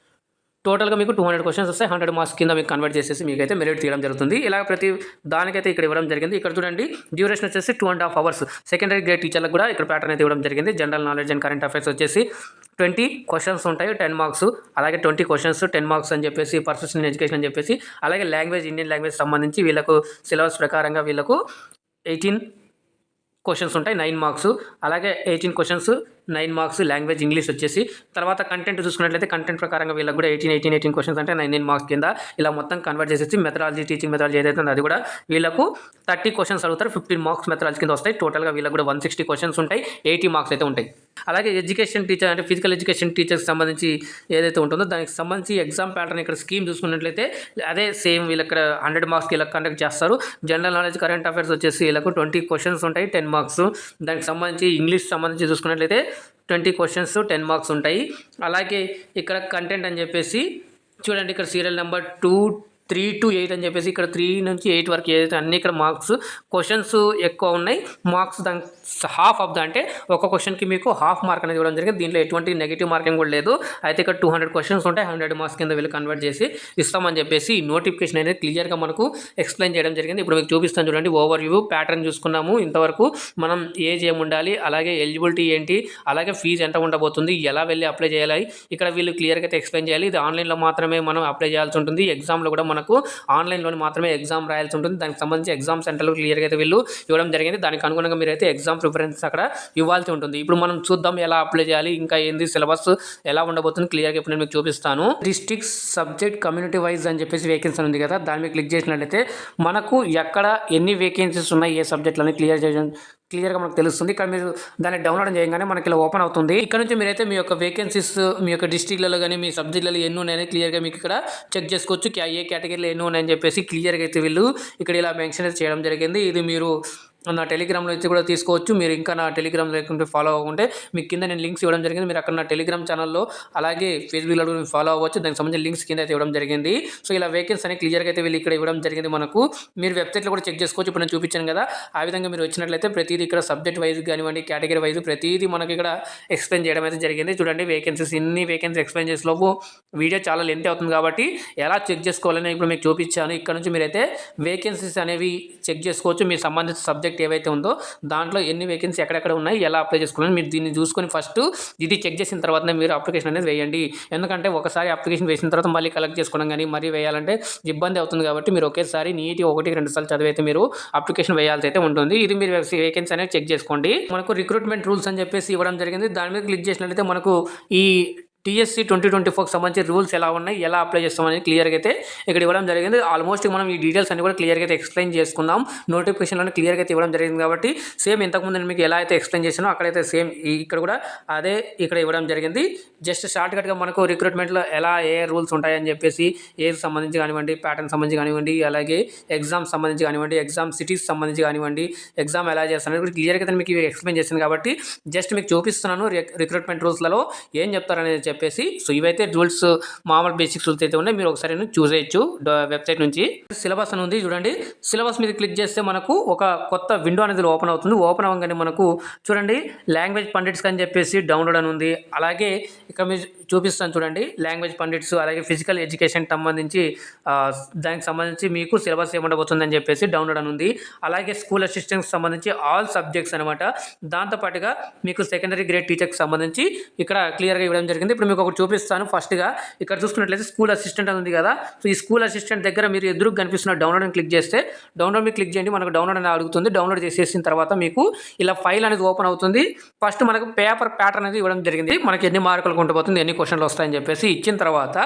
టోటల్గా మీకు 200 క్వశ్చన్స్ వస్తాయి, 100 మార్క్స్ కింద మీకు కన్వర్ట్ చేసేసి మీకైతే మెరిట్ తీయడం జరుగుతుంది. ఇలా ప్రతి దానికైతే ఇక్కడ ఇవ్వడం జరిగింది. ఇక్కడ చూడండి డ్యూరేషన్ వచ్చేసి 2.5 అవర్స్. సెకండరీ గ్రేడ్ టీచర్లకు కూడా ఇక్కడ ప్యాటర్న్ అయితే ఇవ్వడం జరిగింది. General knowledge and current affairs వచ్చేసి 20 క్వశ్చన్స్ ఉంటాయి, 10 మార్క్స్. అలాగే 20 క్వశ్చన్స్ 10 మార్క్స్ అని చెప్పేసి పర్సెప్షన్ ఇన్ ఎడ్యుకేషన్ అని చెప్పేసి. అలాగే లాంగ్వేజ్ ఇండియన్ లాంగ్వేజ్ సంబంధించి వీళ్ళకు సిలబస్ ప్రకారంగా వీళ్ళకు 18 క్వశ్చన్స్ ఉంటాయి, 9 మార్క్స్. అలాగే 18 క్వశ్చన్స్ 9 మార్క్స్ లాంగ్వేజ్ ఇంగ్లీష్ వచ్చేసి. తర్వాత కంటెంట్ చూసుకున్నట్లయితే కంటెంట్ ప్రకారంగా వీళ్ళకి కూడా 18 క్వశ్చన్స్ అంటే 9 మార్క్స్ కింద ఇలా మొత్తం కన్వర్ట్ చేసేసి మెథడాలజీ టీచింగ్ మెథడాలజీ ఏదైతే ఉందో అది కూడా వీళ్ళకు 30 క్వశ్చన్స్ అడుగుతారు, 15 మార్క్స్ మెథడాలజీ కింద వస్తాయి. టోటల్గా వీళ్ళకి కూడా 160 క్వశ్చన్స్ ఉంటాయి, 80 మార్క్స్ అయితే ఉంటాయి. అలాగే ఎడ్యుకేషన్ టీచర్ అంటే ఫిజికల్ ఎడ్యుకేషన్ టీచర్కి సంబంధించి ఏదైతే ఉంటుందో దానికి సంబంధించి ఎగ్జామ్ ప్యాటర్న్ ఇక్కడ స్కీమ్ చూసుకున్నట్లయితే అదే సేమ్ వీళ్ళకి ఇక్కడ 100 మార్క్స్కి ఇలా కండక్ట్ చేస్తారు. జనరల్ నాలెడ్జ్ కరెంట్ అఫైర్స్ వచ్చేసి వీళ్ళకు 20 క్వశ్చన్స్ ఉంటాయి, 10 మార్క్స్. దానికి సంబంధించి ఇంగ్లీష్ సంబంధించి చూసుకున్నట్లయితే 20 క్వశ్చన్స్ 10 మార్క్స్ ఉంటాయి. అలాగే ఇక్కడ కంటెంట్ అని చెప్పేసి చూడండి ఇక్కడ సీరియల్ నెంబర్ 3 to 8 అని చెప్పేసి ఇక్కడ 3 నుంచి 8 వరకు ఏదైతే అన్ని ఇక్కడ మార్క్స్ క్వశ్చన్స్ ఎక్కువ ఉన్నాయి, మార్క్స్ దానికి హాఫ్ ఆఫ్ ద అంటే ఒక క్వశ్చన్కి మీకు హాఫ్ మార్క్ అనేది ఇవ్వడం జరిగింది. దీంట్లో ఎటువంటి నెగిటివ్ మార్కింగ్ కూడా లేదు. అయితే ఇక్కడ 200 క్వశ్చన్స్ ఉంటాయి, 100 మార్క్స్ కింద వీళ్ళు కన్వర్ట్ చేసి ఇస్తామని చెప్పేసి నోటిఫికేషన్ అనేది క్లియర్గా మనకు ఎక్స్ప్లెయిన్ చేయడం జరిగింది. ఇప్పుడు మీకు చూపిస్తాను చూడండి. ఓవర్ వ్యూ ప్యాటర్న్ చూసుకున్నాము ఇంతవరకు. మనం ఏజ్ ఏమి ఉండాలి, అలాగే ఎలిజిబిలిటీ ఏంటి, అలాగే ఫీజు ఎంత ఉండబోతుంది, ఎలా వెళ్ళి అప్లై చేయాలి ఇక్కడ వీళ్ళు క్లియర్గా అయితే ఎక్స్ప్లెయిన్ చేయాలి. ఇది ఆన్లైన్లో మాత్రమే మనం అప్లై చేయాల్సి ఉంటుంది. ఎగ్జామ్లో కూడా మనకు మనకు ఆన్లైన్లోనే మాత్రమే ఎగ్జామ్ రాయాల్సి ఉంటుంది. దానికి సంబంధించి ఎగ్జామ్ సెంటర్లు క్లియర్గా అయితే వీళ్ళు ఇవ్వడం జరిగింది. దానికి అనుగుణంగా మీరైతే ఎగ్జామ్ ప్రిఫరెన్స్ అక్కడ ఇవ్వాల్సి ఉంటుంది. ఇప్పుడు మనం చూద్దాం ఎలా అప్లై చేయాలి, ఇంకా ఏంది సిలబస్ ఎలా ఉండబోతుంది క్లియర్గా ఇప్పుడు నేను మీకు చూపిస్తాను. డిస్ట్రిక్ట్ సబ్జెక్ట్ కమ్యూనిటీ వైజ్ అని చెప్పేసి వేకెన్సీ ఉంది కదా, దాని మీద క్లిక్ చేసినట్లయితే మనకు ఎక్కడ ఎన్ని వేకెన్సీస్ ఉన్నాయి, ఏ సబ్జెక్టులని క్లియర్గా మనకు తెలుస్తుంది. ఇక్కడ మీరు దాన్ని డౌన్లోడ్ చేయగానే మనకి ఇలా ఓపెన్ అవుతుంది. ఇక్కడ నుంచి మీరైతే మీ యొక్క వేకెన్సీస్ మీ యొక్క డిస్ట్రిక్ట్లలో కానీ మీ సబ్జెక్టులలో ఎన్ని ఉన్నాయని క్లియర్గా మీకు ఇక్కడ చెక్ చేసుకోవచ్చు. ఏ కేటగిరీలో ఎన్ని ఉన్నాయని చెప్పేసి క్లియర్గా అయితే వీళ్ళు ఇక్కడ ఇలా మెన్షన్ చేయడం జరిగింది. ఇది మీరు నా టెలిగ్రామ్లో అయితే కూడా తీసుకోవచ్చు. మీరు ఇంకా నా టెలిగ్రామ్ లేకుంటే ఫాలో అవ్వకుంటే మీకు కింద నేను లింక్స్ ఇవ్వడం జరిగింది. మీరు అక్కడ నా టెలిగ్రామ్ ఛానల్లో అలాగే ఫేస్బుక్లో కూడా ఫాలో అవ్వచ్చు. దానికి సంబంధించిన లింక్స్ కింద అయితే ఇవ్వడం జరిగింది. సో ఇలా వేకెన్సీ అని క్లియర్గా అయితే వీళ్ళు ఇక్కడ ఇవ్వడం జరిగింది మనకు. మీరు వెబ్సైట్లో కూడా చెక్ చేసుకోవచ్చు. ఇప్పుడు నేను చూపించాను కదా, ఆ విధంగా మీరు వచ్చినట్లయితే ప్రతిదీ ఇక్కడ సబ్జెక్ట్ వైజ్ కానివ్వండి, కేటగిరీ వైజ్ ప్రతిదీ మనకి ఇక్కడ ఎక్స్ప్లెయిన్ చేయడం అయితే జరిగింది. చూడండి వేకెన్సీస్, ఇన్ని వేకెన్సీ ఎక్స్ప్లెయిన్ చేసేలోపు వీడియో చాలా లెంత్ అవుతుంది కాబట్టి ఎలా చెక్ చేసుకోవాలని ఇప్పుడు మీకు చూపించాను. ఇక్కడ నుంచి మీరైతే వేకెన్సీస్ అనేవి చెక్ చేసుకోవచ్చు. మీ సంబంధిత సబ్జెక్ట్ ఏవైతే ఉందో దాంట్లో ఎన్ని వేకెన్సీ ఎక్కడెక్కడ ఉన్నాయి, ఎలా అప్లై చేసుకోవాలని మీరు దీన్ని చూసుకొని ఫస్ట్ ఇది చెక్ చేసిన తర్వాతనే మీరు అప్లికేషన్ అనేది వేయండి. ఎందుకంటే ఒకసారి అప్లికేషన్ వేసిన తర్వాత మళ్ళీ కలెక్ట్ చేసుకోవడం కానీ మరీ వేయాలంటే ఇబ్బంది అవుతుంది కాబట్టి మీరు ఒకేసారి నీట్గా 1-2 సార్లు చదివైతే మీరు అప్లికేషన్ వేయాల్సి అయితే ఉంటుంది. ఇది మీరు వేకెన్సీ అనేది చెక్ చేసుకోండి. మనకు రిక్రూట్మెంట్ రూల్స్ అని చెప్పేసి ఇవ్వడం జరిగింది. దాని మీద క్లిక్ చేసినట్లయితే మనకు ఈ TSC 2024కి సంబంధించి రూల్స్ ఎలా ఉన్నాయి, ఎలా అప్లై చేస్తామని క్లియర్గా అయితే ఇక్కడ ఇవ్వడం జరిగింది. ఆల్మోస్ట్ మనం ఈ డీటెయిల్స్ అన్ని కూడా క్లియర్గా అయితే ఎక్స్ప్లెయిన్ చేసుకుందాం. నోటిఫికేషన్లో క్లియర్గా అయితే ఇవ్వడం జరిగింది కాబట్టి సేమ్ ఇంతకుముందు నేను మీకు ఎలా అయితే ఎక్స్ప్లెయిన్ చేశానో అక్కడైతే సేమ్ ఇక్కడ కూడా అదే ఇక్కడ ఇవ్వడం జరిగింది. జస్ట్ షార్ట్కట్గా మనకు రిక్రూట్మెంట్లో ఎలా ఏ రూల్స్ ఉంటాయని చెప్పేసి ఏజ్ సంబంధించి కానివ్వండి, ప్యాటర్న్ సంబంధించి కానివ్వండి, అలాగే ఎగ్జామ్ సంబంధించి కానివ్వండి, ఎగ్జామ్ సిటీస్ సంబంధించి కానివ్వండి, ఎగ్జామ్ ఎలా చేస్తారని కూడా క్లియర్గా అయితే మీకు ఎక్స్ప్లెయిన్ చేశాను కాబట్టి జస్ట్ మీకు చూపిస్తున్నాను రిక్రూట్మెంట్ రూల్స్లలో ఏం చెప్తారనేది చెప్పేసి. సో ఇవైతే రూల్స్ మామూలు బేసిక్స్ రూల్స్ అయితే ఉన్నాయి, మీరు ఒకసారి చూసేయచ్చు వెబ్సైట్ నుంచి. సిలబస్ అని ఉంది చూడండి. సిలబస్ మీద క్లిక్ చేస్తే మనకు ఒక కొత్త విండో అనేది ఓపెన్ అవుతుంది. ఓపెన్ అవ్వగానే మనకు చూడండి లాంగ్వేజ్ పండిట్స్ అని చెప్పేసి డౌన్లోడ్ అని ఉంది. అలాగే ఇక్కడ మీరు చూపిస్తాను చూడండి, లాంగ్వేజ్ పండిట్స్ అలాగే ఫిజికల్ ఎడ్యుకేషన్ సంబంధించి దానికి సంబంధించి మీకు సిలబస్ ఏముండబోతుందని చెప్పేసి డౌన్లోడ్ అని ఉంది. అలాగే స్కూల్ అసిస్టెంట్స్ సంబంధించి ఆల్ సబ్జెక్ట్స్ అనమాట. దాంతోపాటుగా మీకు సెకండరీ గ్రేడ్ టీచర్కి సంబంధించి ఇక్కడ క్లియర్గా ఇవ్వడం జరిగింది. ఇప్పుడు మీకు ఒకటి చూపిస్తాను. ఫస్ట్గా ఇక్కడ చూసుకున్నట్లయితే స్కూల్ అసిస్టెంట్ అని ఉంది కదా, సో ఈ స్కూల్ అసిస్టెంట్ దగ్గర మీరు ఎదురుగా కనిపిస్తున్న డౌన్లోడ్ అని క్లిక్ చేస్తే డౌన్లోడ్ మీద క్లిక్ చేయండి. మనకు డౌన్లోడ్ అనేది అడుగుతుంది. డౌన్లోడ్ చేసేసిన తర్వాత మీకు ఇలా ఫైల్ అనేది ఓపెన్ అవుతుంది. ఫస్ట్ మనకు పేపర్ ప్యాటర్న్ అనేది ఇవ్వడం జరిగింది. మనకి ఎన్ని మార్కులకు ఉండిపోతుంది, ఎన్ని క్వశ్చన్లు వస్తాయని చెప్పేసి ఇచ్చిన తర్వాత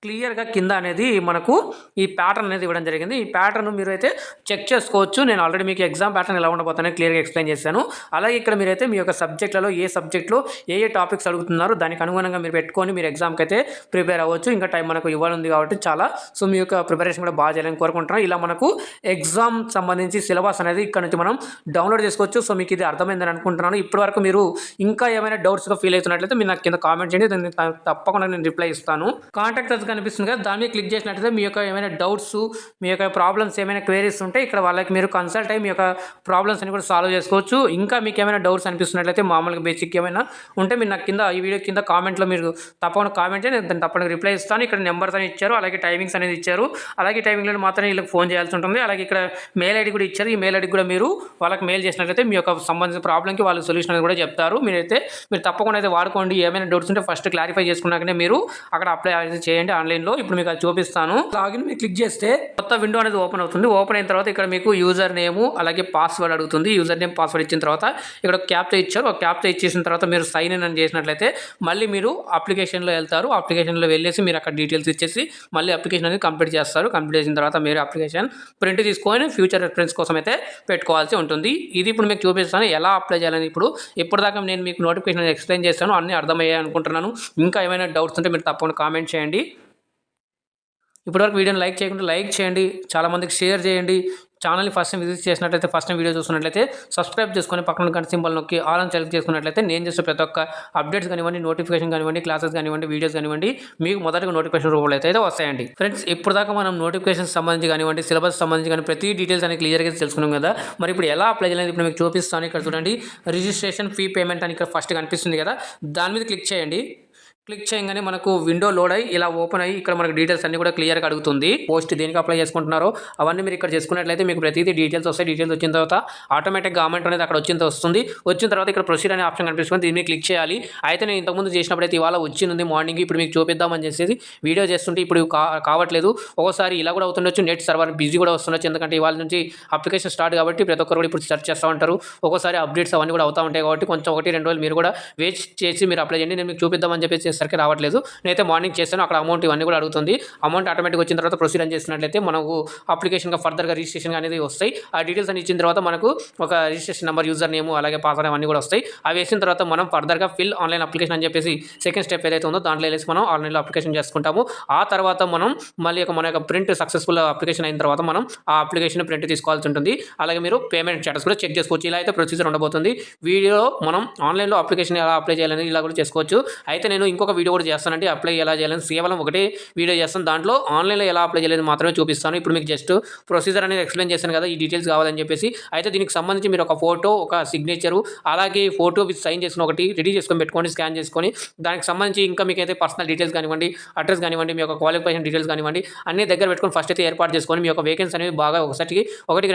క్లియర్గా కింద అనేది మనకు ఈ ప్యాటర్న్ అనేది ఇవ్వడం జరిగింది. ఈ ప్యాటర్న్ మీరు అయితే చెక్ చేసుకోవచ్చు. నేను ఆల్రెడీ మీకు ఎగ్జామ్ ప్యాటర్న్ ఎలా ఉండబోతుందని క్లియర్గా ఎక్స్ప్లెయిన్ చేశాను. అలాగే ఇక్కడ మీరైతే మీ యొక్క సబ్జెక్టులలో ఏ సబ్జెక్ట్లో ఏ టాపిక్స్ అడుగుతున్నారో దానికి అనుగుణంగా మీరు పెట్టుకొని మీరు ఎగ్జామ్కి అయితే ప్రిపేర్ అవ్వచ్చు. ఇంకా టైం మనకు ఇవ్వాలంది కాబట్టి చాలా, సో మీ యొక్క ప్రిపరేషన్ కూడా బాగా చేయాలని కోరుకుంటున్నాను. ఇలా మనకు ఎగ్జామ్ సంబంధించి సిలబస్ అనేది ఇక్కడ నుంచి మనం డౌన్లోడ్ చేసుకోవచ్చు. సో మీకు ఇది అర్థమైందని అనుకుంటున్నాను. ఇప్పటివరకు మీరు ఇంకా ఏమైనా డౌట్స్గా ఫీల్ అవుతున్నట్లయితే మీరు నాకు కింద కామెంట్ చేయండి, దాన్ని తప్పకుండా నేను రిప్లై ఇస్తాను. కాంటాక్ట్ అస్ కనిపిస్తుంది కదా, దాని మీద క్లిక్ చేసినట్లయితే మీ యొక్క ఏమైనా డౌట్స్, మీ యొక్క ప్రాబ్లమ్స్ ఏమైనా క్వైరీస్ ఉంటే ఇక్కడ వాళ్ళకి మీరు కన్సల్ట్ అయ్యి మీ యొక్క ప్రాబ్లమ్స్ అని కూడా సాల్వ్ చేసుకోవచ్చు. ఇంకా మీకు ఏమైనా డౌట్స్ అనిపిస్తున్నట్లయితే మామూలుగా బేసిక్ ఏమైనా ఉంటే మీరు నాకు కింద ఈ వీడియో కింద కామెంట్లో మీరు తప్పకుండా కామెంట్ చేయండి, నేను తప్పకుండా రిప్లై ఇస్తాను. ఇక్కడ నెంబర్స్ అని ఇచ్చారు, అలాగే టైమింగ్స్ అనేది ఇచ్చారు. అలాగే టైమింగ్లో మాత్రం వీళ్ళకి ఫోన్ చేయాల్సి ఉంటుంది. అలాగే ఇక్కడ మెయిల్ ఐడి కూడా ఇచ్చారు. ఈ మెయిల్ ఐడి కూడా మీరు వాళ్ళకి మెయిల్ చేసినట్లయితే మీ యొక్క సంబంధించిన ప్రాబ్లంకి వాళ్ళు సొల్యూషన్ అనేది కూడా చెప్తారు. మీరు తప్పకుండా అయితే వాడుకోండి. ఏమైనా డౌట్స్ ఉంటే ఫస్ట్ క్లారిఫై చేసుకున్నాకనే మీరు అక్కడ అప్లై అయితే చేయండి ఆన్లైన్లో. ఇప్పుడు మీకు అది చూపిస్తాను. లాగిన్ మీరు క్లిక్ చేస్తే కొత్త విండో అనేది ఓపెన్ అవుతుంది. ఓపెన్ అయిన తర్వాత ఇక్కడ మీకు యూజర్ నేమ్ అలాగే పాస్వర్డ్ అడుగుతుంది. యూజర్ నేమ్ పాస్వర్డ్ ఇచ్చిన తర్వాత ఇక్కడ క్యాప్చా ఇచ్చారు. ఒక క్యాప్చా ఇచ్చేసిన తర్వాత మీరు సైన్ ఇన్ అని చేసినట్లయితే మళ్ళీ మీరు అప్లికేషన్లో వెళ్తారు. అప్లికేషన్లో వెళ్ళేసి మీరు అక్కడ డీటెయిల్స్ ఇచ్చేసి మళ్ళీ అప్లికేషన్ అనేది కంప్లీట్ చేస్తారు. కంప్లీట్ చేసిన తర్వాత మీరు అప్లికేషన్ ప్రింట్ తీసుకొని ఫ్యూచర్ రెఫరెన్స్ కోసం అయితే పెట్టుకోవాల్సి ఉంటుంది. ఇది ఇప్పుడు మీకు చూపిస్తాను ఎలా అప్లై చేయాలని. ఇప్పటిదాకా నేను మీకు నోటిఫికేషన్ ఎక్స్ప్లెయిన్ చేస్తాను, అన్నీ అర్థమయ్యాయి అనుకుంటున్నాను. ఇంకా ఏమైనా డౌట్స్ ఉంటే మీరు తప్పకుండా కామెంట్ చేయండి. ఇప్పటివరకు వీడియోని లైక్ చేయకుండా లైక్ చేయండి, చాలామందికి షేర్ చేయండి. ఛానల్ని ఫస్ట్ టైం విజిట్ చేసినట్లయితే, ఫస్ట్ టైం వీడియో చూస్తున్నట్లయితే సబ్స్క్రైబ్ చేసుకొని పక్కన గంట సింబల్ నొక్కి ఆల్ అని సెలెక్ట్ చేసుకున్నట్లయితే నేను చేసే ప్రతి ఒక్క అప్డేట్స్ కానివ్వండి, నోటిఫికేషన్ కానివ్వండి, క్లాసెస్ కానివ్వండి, వీడియోస్ కానివ్వండి మీకు మొదటిగా నోటిఫికేషన్ రూపంలో అయితే వస్తాయండి. ఫ్రెండ్స్ ఇప్పుడు దాకా మనం నోటిఫికేషన్ సంబంధించి కానివ్వండి, సిలబస్ సంబంధించి కానీ ప్రతి డీటెయిల్స్ అనేది క్లియర్గా తెలుసుకున్నాం కదా. మరి ఇప్పుడు ఎలా అప్లై చేయాలని ఇప్పుడు మీకు చూపిస్తాను. ఇక్కడ చూడండి రిజిస్ట్రేషన్ ఫీ పేమెంట్ అని ఇక్కడ ఫస్ట్ కనిపిస్తుంది కదా, దాని మీద క్లిక్ చేయండి. క్లిక్ చేయగానే మనకు విండో లోడ్ అయ్యి ఇలా ఓపెన్ అయ్యి ఇక్కడ మనకు డీటెయిల్స్ అన్ని కూడా క్లియర్గా అడుగుతుంది. పోస్ట్ దేనికి అప్లై చేసుకుంటున్నారో అవన్నీ మీరు ఇక్కడ చేసుకున్నట్లయితే మీకు ప్రతిదీ డీటెయిల్స్ వస్తాయి. డీటెయిల్స్ వచ్చిన తర్వాత ఆటోమేటిక్గా అమౌంట్ అనేది అక్కడ వస్తుంది. వచ్చిన తర్వాత ఇక్కడ ప్రొసీడ్ అనే ఆప్షన్ కనిపిస్తుంది. దీన్ని క్లిక్ చేయాలి. అయితే నేను ఇంతకుముందు చేసినప్పుడైతే ఇవాళ వచ్చింది మార్నింగ్. ఇప్పుడు మీకు చూపిద్దామని చేసేసి వీడియో చేస్తుంటే ఇప్పుడు కావట్లేదు. ఒక్కోసారి ఇలా కూడా అవుతుండొచ్చు. నెట్ సర్వర్ బిజీ కూడా వస్తుండొచ్చు. ఎందుకంటే ఇవాళ నుంచి అప్లికేషన్ స్టార్ట్ కాబట్టి ప్రతి ఒక్కరు కూడా ఇప్పుడు సెర్చ్ చేస్తూ ఉంటారు. ఒక్కోసారి అప్డేట్స్ అవన్నీ కూడా అవుతూ ఉంటాయి కాబట్టి కొంచెం 1-2 రోజులు మీరు కూడా వెయిట్ చేసి మీరు అప్లై చేయండి. నేను మీకు చూపిద్దామని చెప్పేసి చేసరికి రావట్లేదు. నేనైతే మార్నింగ్ చేస్తాను. అక్కడ అమౌంట్ ఇవన్నీ కూడా అడుగుతుంది. అమౌంట్ ఆటోమేటిక్ వచ్చిన తర్వాత ప్రొసీడ్ అని చేసినట్లయితే మనకు అప్లికేషన్గా ఫర్దర్గా రిజిస్ట్రేషన్ అనేది వస్తాయి. ఆ డీటెయిల్స్ అని ఇచ్చిన తర్వాత మనకు ఒక రిజిస్ట్రేషన్ నెంబర్, యూజర్ నేమ్, అలాగే పాస్వర్డ్ అవన్నీ కూడా వస్తాయి. అవి వేసిన తర్వాత మనం ఫర్దర్గా ఫిల్ ఆన్లైన్ అప్లికేషన్ అని చెప్పేసి సెకండ్ స్టెప్ ఏదైతే ఉందో దాంట్లో వెళ్ళేసి మనం ఆన్లైన్లో అప్లికేషన్ చేసుకుంటాము. ఆ తర్వాత మనం మళ్ళీ మన యొక్క ప్రింట్ సక్సెస్ఫుల్ అప్లికేషన్ అయిన తర్వాత మనం ఆ అప్లికేషన్ ప్రింట్ తీసుకోవాల్సి ఉంటుంది. అలాగే మీరు పేమెంట్ స్టేటస్ కూడా చెక్ చేసుకోవచ్చు. ఇలా అయితే ప్రొసీజర్ ఉండబోతుంది. వీడియోలో మనం ఆన్లైన్లో అప్లికేషన్ ఎలా అప్లై చేయాలని ఇలా కూడా చేసుకోవచ్చు. అయితే నేను ఇంకొక వీడియో కూడా చేస్తానంటే అప్లై ఎలా చేయాలని కేవలం ఒకటే వీడియో చేస్తాను. దాంట్లో ఆన్లైన్లో ఎలా అప్లై చేయాలని మాత్రమే చూపిస్తాను. ఇప్పుడు మీకు జస్ట్ ప్రొసీజర్ అనేది ఎక్స్ప్లెయిన్ చేశాను కదా, ఈ డీటెయిల్స్ కావాలని చెప్పేసి. అయితే దీనికి సంబంధించి మీరు ఒక ఫోటో, ఒక సిగ్నేచరు, అలాగే ఫోటో విత్ సైన్ చేసుకుని ఒకటి రెడీ చేసుకొని పెట్టుకోండి, స్కాన్ చేసుకొని. దానికి సంబంధించి ఇంకా మీకు అయితే పర్సనల్ డీటెయిల్స్ కానివ్వండి, అడ్రస్ కానివ్వండి, మీ యొక్క క్వాలిఫికేషన్ డీటెయిల్స్ కానివ్వండి, అన్ని దగ్గర పెట్టుకొని ఫస్ట్ అయితే ఏర్పాటు చేసుకొని మీ యొక్క వేకెన్సీ అనేవి బాగా ఒకటికి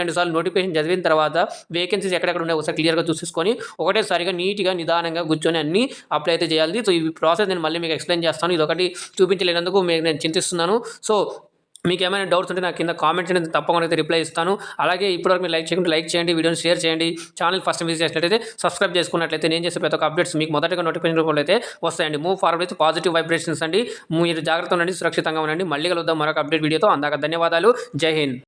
2 సార్లు నోటిఫికేషన్ చదివిన తర్వాత వేకెన్సీస్ ఎక్కడెక్కడ ఉన్నాయో ఒకసారి క్లియర్గా చూసేసుకొని ఒకటేసారిగా నీట్గా నిదానంగా కూర్చొని అన్ని అప్లై అయితే చేయాలి. సో ఈ ప్రాసెస్ నేను మళ్ళీ మీకు ఎక్స్ప్లెయిన్ చేస్తాను. ఇదొకటి చూపించలేనందుకు నేను చింతిస్తున్నాను. సో మీకు ఏమైనా డౌట్స్ ఉంటే నాకు కింద కామెంట్ చేయండి, తప్పకుండా అయితే రిప్లై ఇస్తాను. అలాగే ఇప్పటివరకు మీరు లైక్ చేయకుండా లైక్ చేయండి, వీడియోని షేర్ చేయండి. ఛానల్ ఫస్ట్ విజిట్ చేసినట్లయితే సబ్స్క్రైబ్ చేసుకున్నట్లయితే నేను చేసే ప్రతి ఒక్క అప్డేట్స్ మీకు మొదటగా నోటిఫికేషన్ రూపంలో అయితే వస్తాయండి. Move forward with positive vibrations అండి. మీరు జాగ్రత్తగా ఉండండి, సురక్షితంగా ఉండండి. మళ్ళీ కలుద్దాం మరొక అప్డేట్ వీడియోతో. అందాక ధన్యవాదాలు. జై హింద్.